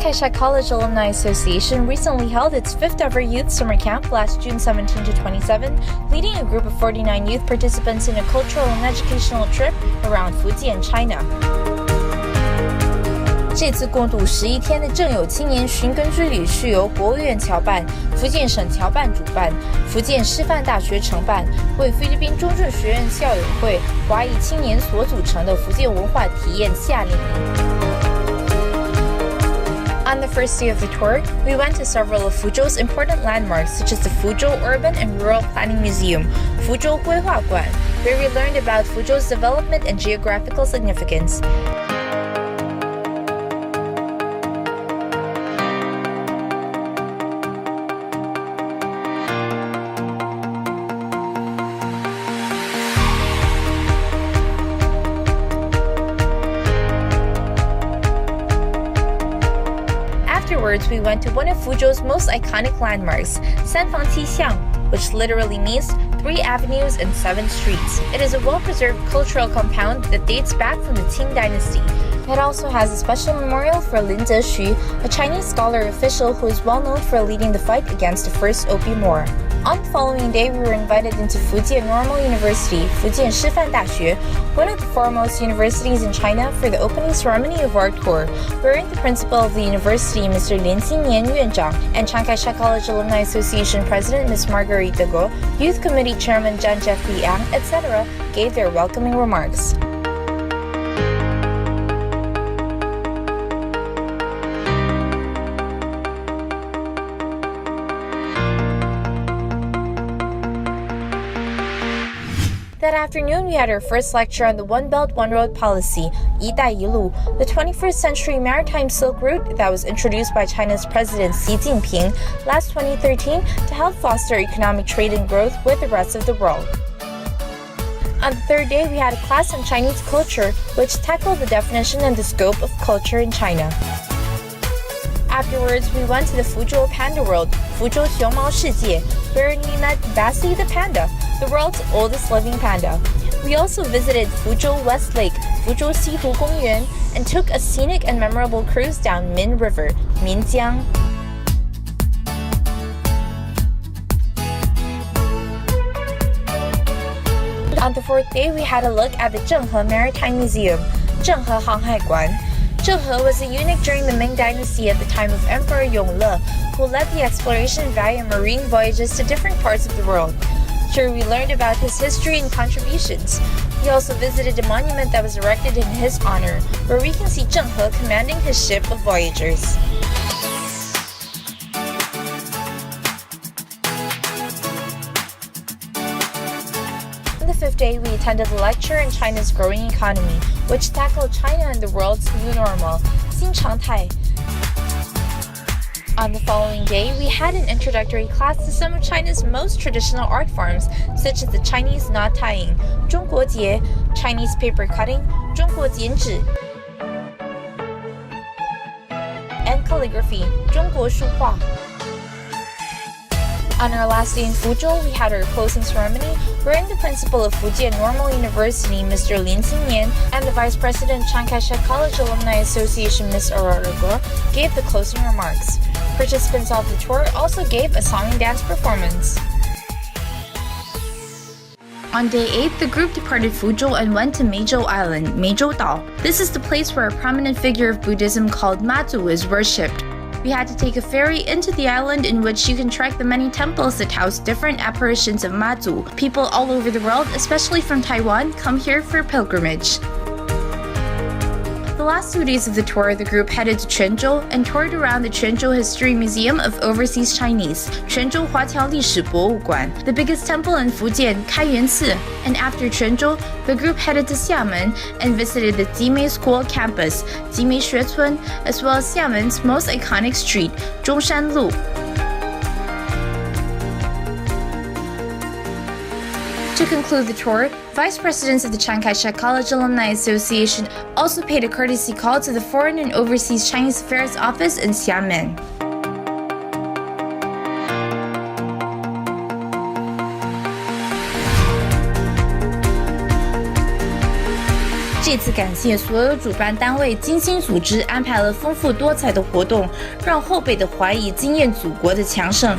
Kai-shek College Alumni Association recently held its 5th ever youth summer camp last June 17 to 27, leading a group of 49 youth participants in a cultural and educational trip around Fujian, China. 这次共度11天的正友青年寻根之旅是由国务院侨办、福建省侨办主办，福建师范大学承办，为菲律宾中正学院校友会华裔青年所组成的福建文化体验夏令营。On the first day of the tour, we went to several of Fuzhou's important landmarks such as the Fuzhou Urban and Rural Planning Museum, Fuzhou 规划馆, where we learned about Fuzhou's development and geographical significance. Afterwards, we went to one of Fuzhou's most iconic landmarks, Chiang, which literally means 3 avenues and 7 streets. It is a well-preserved cultural compound that dates back from the Qing dynasty. It also has a special memorial for Lin Zexu, a Chinese scholar official who is well known for leading the fight against the First Opium War. On the following day, we were invited into Fujian Normal University, Fujian Shifan Daxue, one of the foremost universities in China, for the opening ceremony of our tour, wherein the principal of the university, Mr. Lin Xinyan-Yuanzhang, and Chiang Kai-shek College Alumni Association President Ms. Margarita Go, Youth Committee Chairman Zhan Jeffrey Yang, etc., gave their welcoming remarks. That afternoon, we had our first lecture on the One Belt, One Road policy, 一带一路, the 21st century maritime Silk Route that was introduced by China's President Xi Jinping last 2013 to help foster economic trade and growth with the rest of the world. On the third day, we had a class on Chinese culture, which tackled the definition and the scope of culture in China. Afterwards, we went to the Fuzhou Panda World, Fuzhou 熊猫世界, where we met Bassi the panda, the world's oldest living panda. We also visited Fuzhou West Lake, Fuzhou Xihu 公园, and took a scenic and memorable cruise down Min River, Minjiang. On the fourth day, we had a look at the Zhenghe Maritime Museum, Zhenghe 航海馆. Zhenghe was a eunuch during the Ming Dynasty at the time of Emperor Yongle, who led the exploration via marine voyages to different parts of the world. Here we learned about his history and contributions. We also visited a monument that was erected in his honor, where we can see Zhenghe commanding his ship of voyagers. On the fifth day, we attended a lecture on China's growing economy, which tackled China and the world's new normal, 新常态. On the following day, we had an introductory class to some of China's most traditional art forms, such as the Chinese knot tying, 中国结, Chinese paper cutting, 中国剪纸, and calligraphy, 中国书画. On our last day in Fuzhou, we had our closing ceremony, wherein the principal of Fujian Normal University, Mr. Lin Xinyan, and the vice president Chiang Kai-shek College Alumni Association, Ms. Aurora Go, gave the closing remarks. Participants of the tour also gave a song and dance performance. On day 8, the group departed Fuzhou and went to Meizhou Island, Meizhou Dao. This is the place where a prominent figure of Buddhism called Mazu is worshipped. We had to take a ferry into the island, in which you can trek the many temples that house different apparitions of Mazu. People all over the world, especially from Taiwan, come here for pilgrimage. The last 2 days of the tour, the group headed to Quanzhou and toured around the Quanzhou History Museum of Overseas Chinese, Quanzhou Huaqiao Lishi Bowoguan, the biggest temple in Fujian, Kaiyuan-ci. And after Quanzhou, the group headed to Xiamen and visited the Jimei School campus, Jimei Xuecun, as well as Xiamen's most iconic street, Zhongshanlu. To conclude the tour, vice presidents of the Chiang Kai-shek College Alumni Association also paid a courtesy call to the Foreign and Overseas Chinese Affairs Office in Xiamen. 这次感谢所有主办单位精心组织，安排了丰富多彩的活动，让后辈的怀疑惊艳祖国的强盛。